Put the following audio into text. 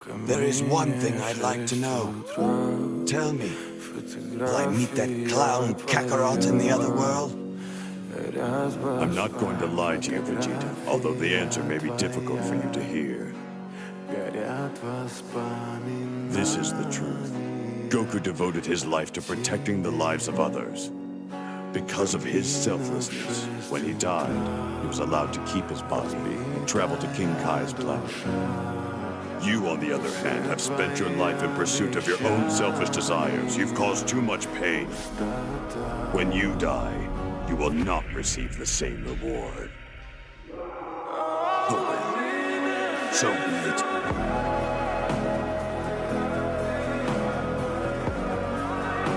There is one thing I'd like to know. Tell me, will I meet that clown Kakarot in the other world? I'm not going to lie to you, Vegeta, although the answer may be difficult for you to hear. This is the truth. Goku devoted his life to protecting the lives of others. Because of his selflessness, when he died, he was allowed to keep his body and travel to King Kai's planet. You, on the other hand, have spent your life in pursuit of your own selfish desires. You've caused too much pain. When you die, you will not receive the same reward. Oh well, so be it.